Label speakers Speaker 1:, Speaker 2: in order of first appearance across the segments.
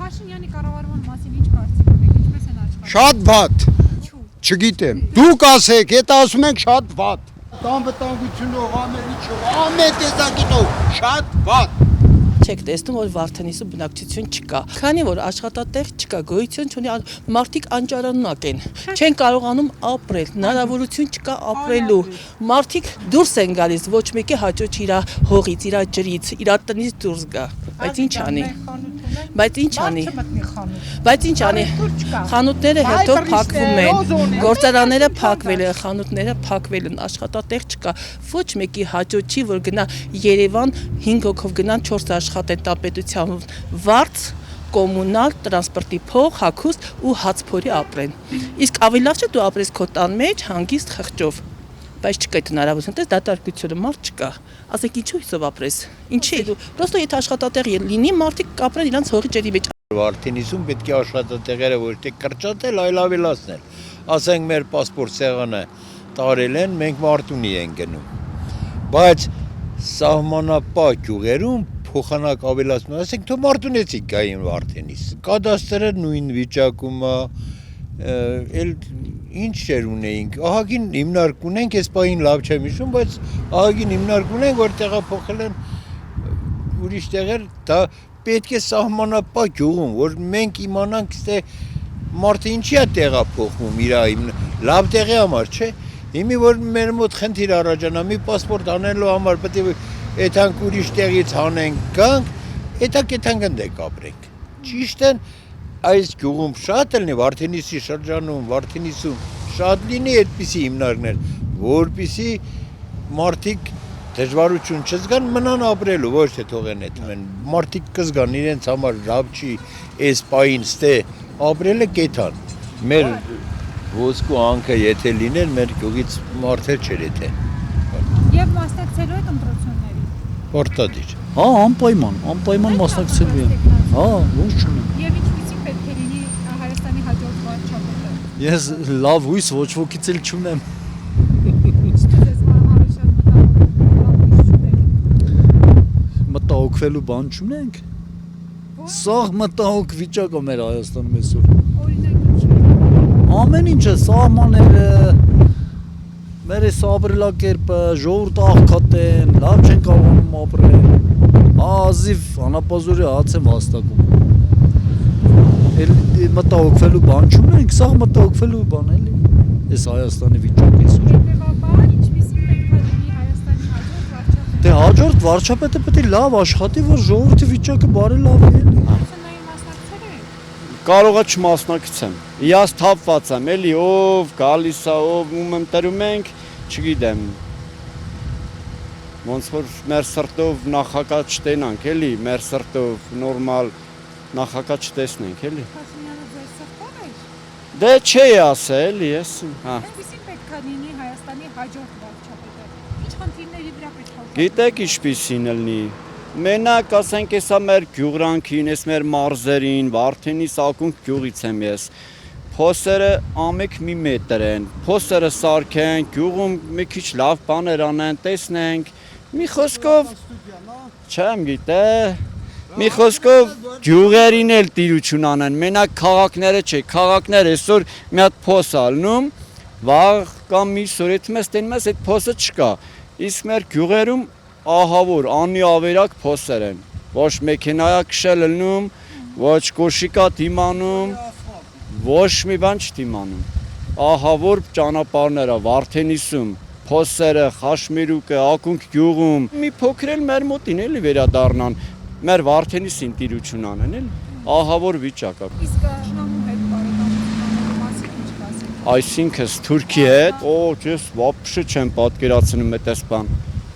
Speaker 1: Փաշինյանի կառավարման մասին ինչ կարծիք ունեք, ինչպես են աշխատում։
Speaker 2: Շատ վատ։ Չգիտեմ։ Դուք ասեք, եթե ասում եք շատ վատ։ Անվտանգությունով ամենիչով, ամեն տեսակետով շատ վատ։
Speaker 3: Չեք տեսնում, որ Վարդենիսում բնակչություն չկա։ Քանի որ աշխատատեղ չկա, գոյություն չունի, մարդիկ անճարանակ են։ Չեն կարողանում ապրել, հնարավորություն չկա ապրելու։ Մարդիկ դուրս են գալիս, ոչ մեկի հաճո չի իր հողից, իր ջրից, իր տնից դուրս գա։ Բայց ինչ անի։ Բայց ինչ անի։ Բայց ինչ անի։ Խանութները հետո փակվում են։ Գործարանները փակվել են, խանութները փակվել են, աշխատատեղ չկա։ Ոչ մեկի հաճո չի, որ գնա Երևան 5 հոգով գնան 4 աշխատեն տապետության վարձ, կոմունալ, տրանսպորտի փող, հագուստ ու հացփորի ապրեն։ Իսկ ավելի լավ չէ դու ապրես քո տան մեջ հանգիստ խղճով։ Բայց չկա այդ հնարավորությունը, տես դատարկությունը մարդ չկա։ Ասեք ինչու հիսով ապրես։ Ինչի՞ դու։ Պրոստո եթե աշխատատեղ լինի, մարդիկ կապրեն իրանց հողի ջրի մեջ։
Speaker 4: Վարդենիսում պետք է աշխատատեղերը ոչ թե կրճատել, այլ ավելացնել։ Ասենք մեր պասպորտ սեղանը տարել են, մենք Մարտունի ենք գնում։ Բայց սահմանապահ գյուղերում փոխանակ ավելացնում, ասենք թե Մարտունեցիք գային Վարդենիս։ Կադաստրը նույն վիճակում է, էլ ինչ չեր ունեինք, ահագին հիմնարկ ունենք, այս պահին լավ չեմ հիշում, բայց ահագին հիմնարկ ունենք, որ տեղափոխել են ուրիշ տեղեր, դա պետք է սահմանապահ գյուղում, որ մենք իմանանք, թե մարդը ինչի է տեղափոխվում իր լավ տեղի համար, չէ՞։ Հիմի որ մեր մոտ խնդիր առաջանա, մի պասպորտ անելու համար պետք է այդանք ուրիշ տեղից հանենք, գանք, այդանք ընդեք ապրենք։ Ճիշտ են, այս գյուղում շատ լինի, Վարդենիսի շրջանում, Վարդենիսում շատ լինի այդպիսի հիմնարկներ, որպիսի մարդիկ դժվարություն չզգան մնան ապրելու, ոչ թե թողեն այդմեն, մարդիկ կզգան իրենց համար լավ չի, այս պահին ստե ապրելը կեթան, մեր ոսկու անքը եթե լիներ, մեր գյուղից մարդեր չեր եթե։
Speaker 1: Եվ մասնակցելու եք ընտրությունների։
Speaker 4: Պարտադիր։
Speaker 5: Հա, անպայման մասնակցելու եմ։ Հա, ոչ չունեմ։
Speaker 1: Եվ ինչպեսի պետք է լինի Հայաստանի հաջորդ վարչապետը։
Speaker 5: Ես լավ հույս ոչ ոքից էլ չունեմ։ Մտահոգվելու բան չունենք։ Սաղ մտահոգ վիճակ է մեր Հայաստանում այսօր։ Ամեն ինչը, սահմանները, մեր այս ապրելակերպը, ժողովուրդը աղքատ են, լավ չեն կարողանում ապրել, ազիվ անապազորի հաց են վաստակում։ Մտահոգվելու բան չունենք, սաղ մտահոգվելու բան էլի, այս Հայաստանի վիճակը այսօր։
Speaker 1: Հետևաբար, ինչպեսի պետք է լինի Հայաստանի հաջորդ վարչապետը։
Speaker 5: Դե հաջորդ վարչապետը պետք է լավ աշխատի, որ ժողովրդի վիճակը բարելավի էլի։
Speaker 6: Կարող է չմասնակցեմ, ես թափված եմ, էլի ով գալիս է, ով ում ընտրում ենք, չգիտեմ, ոնց որ մեր սրտով նախագահ չտենանք, էլի, մեր սրտով նորմալ նախագահ չտեսնենք, էլի։
Speaker 1: Փաշինյանը ձեր սրտով է։
Speaker 6: Դե չի ասա, էլի, ես, հա։
Speaker 1: Ինչպեսի պետք է լինի Հայաստանի հաջորդ վարչապետը։ Ինչ խնդիրների վրա պետք է։
Speaker 6: Գիտեք ինչպիսին լինի։ Մենակ ասենք հեսա մեր գյուղրանքին, ես մեր մարզերին, Վարդենիս ակունք գյուղից եմ ես։ Փոսերը ամեկ մի մետր են, փոսերը սարքեն, գյուղում մի քիչ լավ բաներ անեն, տեսնենք, մի խոսքով, չեմ գիտե, մի խոսքով գյուղերին էլ տիրություն անեն, մենակ քաղաքները չէ, քաղաքները այսօր մի հատ փոս ալնում, վաղ կամ միսօր եթե մեզ տենում ես, այդ փոսը չկա, իսկ մեր գյուղերում ահավոր, անի ավերակ փոսեր են, ոչ մեքենայա քշել լնում, ոչ կոշիկա դիմանում, ոչ մի բան չդիմանում, ահավոր ճանապարհները Վարդենիսում, փոսերը, Խաշմերուկը, ակունք գյուղում, մի փոքր էլ մեր մոտին էլի վերադառնան, մեր Վարդենիսին տիրություն անեն էլի, ահավոր վիճակ է։
Speaker 1: Իսկ Շնամու հետ բարեկամության մասին ինչ կասեք։
Speaker 6: Այսինքն Թուրքի հետ, ես вообще չեմ պատկերացնում այդպես բան։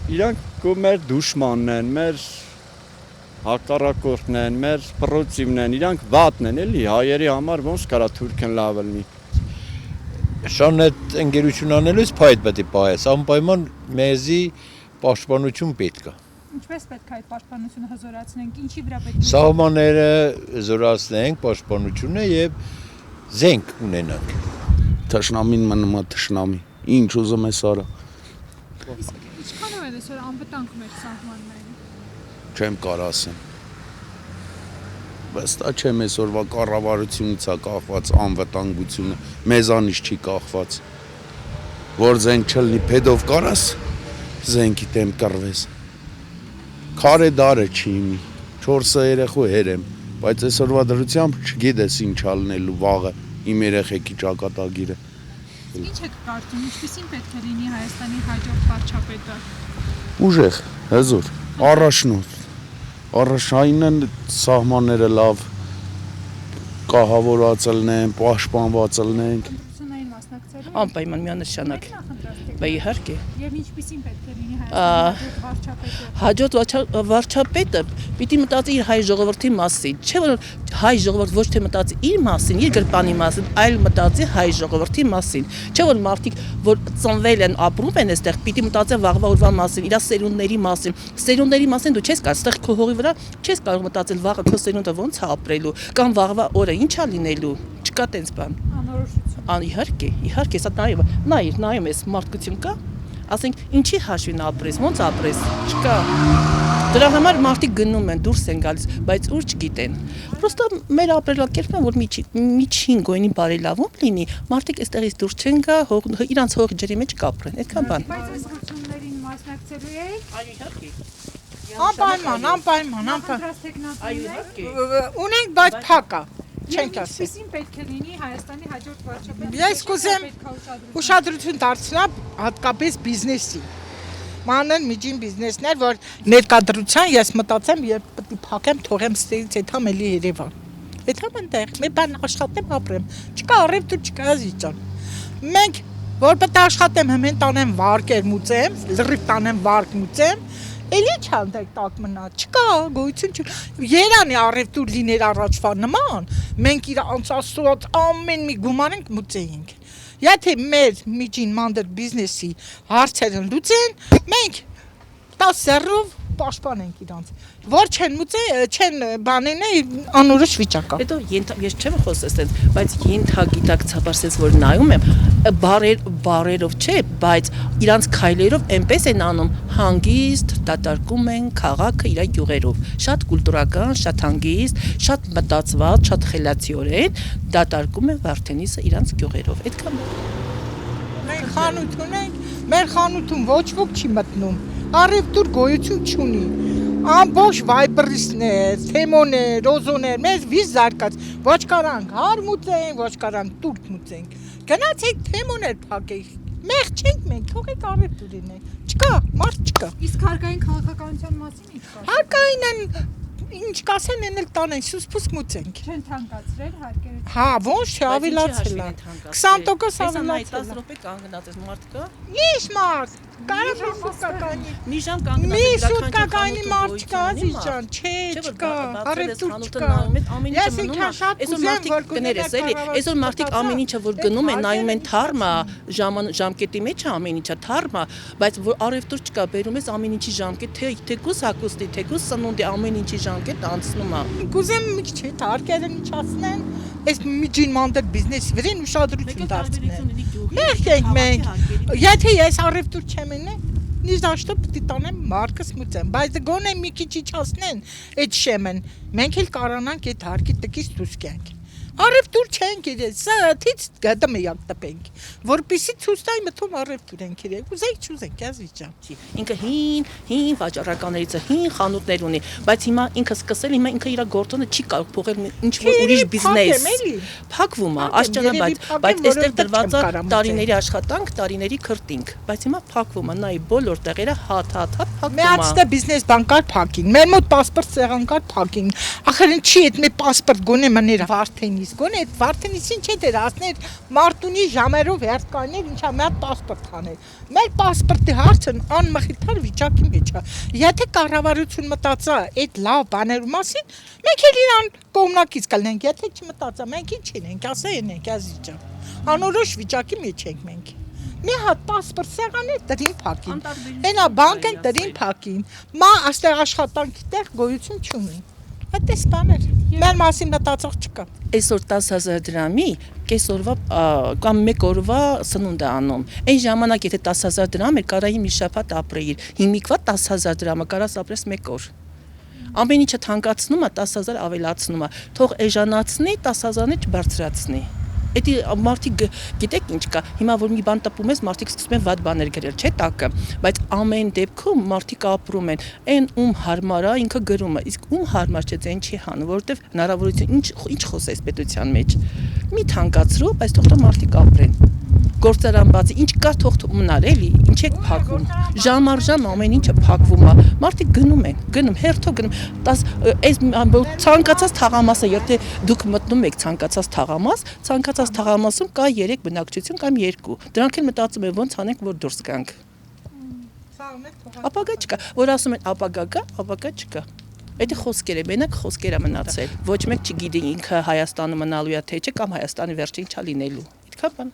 Speaker 6: Իրանք մեր դուշմանն են, մեր հակառակորդն են, մեր պրոցիվն են, իրանք վատն են, էլի, հայերի համար ոնց կարա Թուրքն լավ լինի։
Speaker 4: Շան այդ ընկերություն անելուց փայտ պետք է պահես, անպայման մեզի պաշտպանություն պետք է։
Speaker 1: Ինչպես պետք է այդ պաշտպանությունը հզորացնենք, ինչի վրա պետք է։
Speaker 4: Սահմանները հզորացնենք, պաշտպանությունը եւ զենք ունենանք։
Speaker 7: Թշնամին մնում է թշնամի, ինչ ուզում ես արա։
Speaker 1: Ինչքանով է այսօր անվտանգ մեր սահմաններին։
Speaker 7: Չեմ կարող ասեմ։ Վստահ չեմ այսօրվա կառավարությունից է կախված անվտանգությունը, մեզանից չի կախված։ Որ զենք չլինի փեդով կարաս, զենքի դեմ կռվես։ Քարե դարը չի իմի, 4 երեխու հերեմ, բայց այսօրվա դրությամբ չգիտես ինչ ալնելու վաղը իմ երեխեքի ճակատագիրը։
Speaker 1: Ինչ եք կարծում, ինչպիսին պետք է լինի Հայաստանի հաջորդ վարչապետը։
Speaker 7: Ուժեղ, հզոր, առաջնորդ։ Առաջնային սահմանները լավ կահավորված լինեն, պաշտպանված լինենք։
Speaker 1: Ընտրություններին մասնակցելու
Speaker 3: Անպայման միանշանակ։ Բա իհարկե։
Speaker 1: Եվ ինչպիսին պետք է լինի Հայաստանի հաջորդ վարչապետը։
Speaker 3: Հաջորդ վարչապետը պիտի մտածի իր հայ ժողովրդի մասին, չէ՞ որ հայ ժողովուրդ ոչ թե մտածի իր մասին, իր գրպանի մասին, այլ մտածի հայ ժողովրդի մասին, չէ՞ որ մարդիկ, որ ծնվել են, ապրում են այստեղ, պիտի մտածեն վաղվա օրվա մասին, իր սերունդների մասին։ Սերունդների մասին դու չես կարող, այստեղ քո հողի վրա չես կարող մտածել վաղը քո սերունդը ոնց է ապրելու, կամ վաղվա օրը ինչ է լինելու, չկա տենց բան։
Speaker 1: Անորոշություն։
Speaker 3: Իհարկե, սա նայում ես մարդկություն կա, ասենք ինչի հաշվին ապրես, ոնց ապրես, չկա։ Դրա համար մարդիկ գնում են, դուրս են գալիս, բայց ուր չգիտեն։ Պրոստը մեր ապրելակերպն է, որ միջին գոյնի բարելավում լինի, մարդիկ այստեղից դուրս չեն գա, իրանց հողի ջրի մեջ կապրեն, այդքան բան։
Speaker 1: Բայց այս ընտրություններին մասնակցելու եք։
Speaker 3: Այո, իհարկե։
Speaker 8: Անպայման։
Speaker 3: Այո, իհարկե։
Speaker 8: Ունենք, բայց փակա։ Չենք ասի։
Speaker 1: Ինչպիսին պետք է լինի Հայաստանի հաջորդ վարչապետը։
Speaker 8: Ես կուզեմ ուշադրություն դարձնել հատկապես բիզնեսի։ Մանր միջին բիզնեսներ, որ ներկայդրության ես մտածեմ, երբ պետք է փակեմ, թողեմ ստերից այդամ էլի Երևան։ Այդամ այնտեղ մի բան աշխատեմ, ապրեմ։ Չկա առևտուր, չկա զիջան։ Մենք որ պետք է աշխատեմ, հմեն տանեմ վարկեր մուծեմ, լրիվ տանեմ վարկ մուծեմ, էլի չանդեք տակ մնա, չկա, գոյություն չկա։ Երանի առևտուր լիներ առաջվա նման, մենք իր անցածոց ամեն մի գումար ենք մուծեինք։ Եթե մեր միջին մանդր բիզնեսի հարցերը լուծեն, մենք 10 պաշտպանենք իրանց։ Որ չեն բանին է անորոշ վիճակա։
Speaker 3: Հետո ես չեմ խոսես այդպես, բայց ենթագիտակցաբար sense որ նայում եմ, բարերով չէ, բայց իրանց քայլերով այնպես են անում, հանգիստ դատարկում են քաղաքը իր յուղերով։ Շատ կուլտուրական, շատ հանգիստ, շատ մտածված, շատ խելացիորեն դատարկում են Վարդենիսը իրանց յուղերով։ Այդքան։
Speaker 8: Մենք խանութ ունենք, մեր խանութում ոչ ոք չի մտնում։ Առևտուր գոյություն չունի։ Ամբողջ վայբրիսներ, թեմոներ, ռոզոներ, մեզ վիզ զարկած, ոչ կարանք հար մուծենք, ոչ կարանք տուրք մուծենք։ Գնացեք թեմոներ փակեք։ Մեղ չենք մենք, թողեք առևտուր լինենք։ Չկա, մարդ չկա։
Speaker 1: Իսկ հարկային քաղաքականության մասին ինչ կա։
Speaker 8: Հարկային են ինչ կասեն, են էլ տանեն, սուսպուսկ մուծենք։
Speaker 1: Չեն թանկացրել հարկերը։
Speaker 8: Հա, ոչ թե ավելացել է։ 20%
Speaker 3: ավելացել։
Speaker 8: 10
Speaker 3: րոպե կանգնած ես մարդ կա։
Speaker 8: Ինչ մարդ։ Կարող է սուկականի։
Speaker 3: Մի ժամ կանգնած
Speaker 8: Մի
Speaker 3: ես,
Speaker 8: սուկականի մարդ չկա, ազիջան, չէ, չկա, առևտուր չկա։
Speaker 3: Ամեն ինչը մնում է, այսօր մարդիկ կներես էլի, այսօր մարդիկ ամեն ինչը որ գնում են, նայում են թարմա, ժամկետի մեջ է ամեն ինչը թարմա, բայց որ առևտուր չկա, բերում ես ամեն ինչի ժամկետ, թեկուս հագուստի, թեկուս սնունդի ամեն ինչի ժամկետ անցնում է։
Speaker 8: Կուզեմ մի քիչ հարկերը միջացնեն, այս միջին մանդր բիզնեսի վրան ուշադրություն դարձնեն։ Մենք, եթե ես առևտուր չեմ ունի, նիզաշտը պիտի տանեմ մարկս մուծեմ, բայց գոնե մի քիչ իջացնեն այդ շեմեն, մենք էլ կարողանանք այդ հարկի տկից դուրս գանք։ Առևտուր չենք իրեն, սա թից գտը միակ տպենք, որպեսի ցույց տայի մտում առևտուր ենք իրենք, ուզենք չուզենք, ազիջան։
Speaker 3: Ինքը հին վաճառականներից է, հին խանութներ ունի, բայց հիմա ինքը սկսել, հիմա ինքը իր գործոնը չի կարող փոխել ինչ որ ուրիշ բիզնես։ Փակվում է, աշճանաբար, բայց այստեղ դրված է տարիների աշխատանք, տարիների քրտինք, բայց հիմա փակվում է, նայ բոլոր տեղերը հատ փակվում է։
Speaker 8: Մեծ բիզնես բան կար փակին, մեր մոտ պասպորտ սեղան կար փակին, ախր ինչի այդ մեր պասպորտ գոնե մներ Վարդենիս, գոնե այդ Վարդենիսին չէ դեր ասներ Մարտունի ժամերով հերթ կաներ, ինչա մեր պասպորտ հաներ։ Մեր պասպորտի հարցն անմխիթար վիճակի մեջ է։ Եթե կառավարություն մտածա այդ լավ բաներու մասին, մենք էլ իրան կողմնակից կլինենք, եթե չմտածա, մենք ինչ ենք, ասենք ազիջան։ Անորոշ վիճակի մեջ ենք մենք։ Մի հատ պասպորտ սեղաներ դրին փակին։ Այնա բանկեն դրին փակին։ Մա աստեղ աշխատանքի տեղ գոյություն չունի։ Այդպես բաներ։ Մեր մասին մտածող չկա։
Speaker 3: Այսօր 10,000 դրամի կեսօրվա կամ մեկ օրվա սնունդ է անում։ Այն ժամանակ եթե 10,000 դրամ էր, կարայի մի շաբաթ ապրեիր։ Հիմիկվա 10,000 դրամը կարաս ապրես մեկ օր։ Ամեն ինչը թանկացնում է, 10,000 ավելացնում է։ Թող էժանացնի, 10,000-ը չբարձրացնի։ Էդի մարդիկ գիտեք ինչ կա, հիմա որ մի բան տպում ես, մարդիկ սկսում են վատ բաներ գրել, չէ՞ տակը, բայց ամեն դեպքում մարդիկ ապրում են, այն ում հարմար է, ինքը գրում է, իսկ ում հարմար չէ, այն չի հանում, որովհետև հնարավորություն ինչ խոսես պետության մեջ։ Մի թանկացրու, բայց թող տա մարդիկ ապրեն։ Գործարան բացի, ինչ կա թող մնար էլի, ինչ եք փակում։ Ժամ առ ժամ ամեն ինչը փակվում է։ Մարդիկ գնում են, հերթով գնում։ Այս ցանկացած թաղամասը, եթե դուք մտնում եք ցանկացած թաղամասում կա 3 բնակչություն կամ 2։ Դրանք էլ մտածում են ոնց անենք, որ դուրս գանք։ Ապագա չկա, որ ասում են ապագա կա, ապագա չկա։ Դա խոսքեր է, մենակ խոսքեր է մնացել։ Ոչ մեկ չգիտի ինքը Հայաստանը մնալու է թե չէ կամ Հայաստանի վերջին չա լինելու։ Այդքան բան։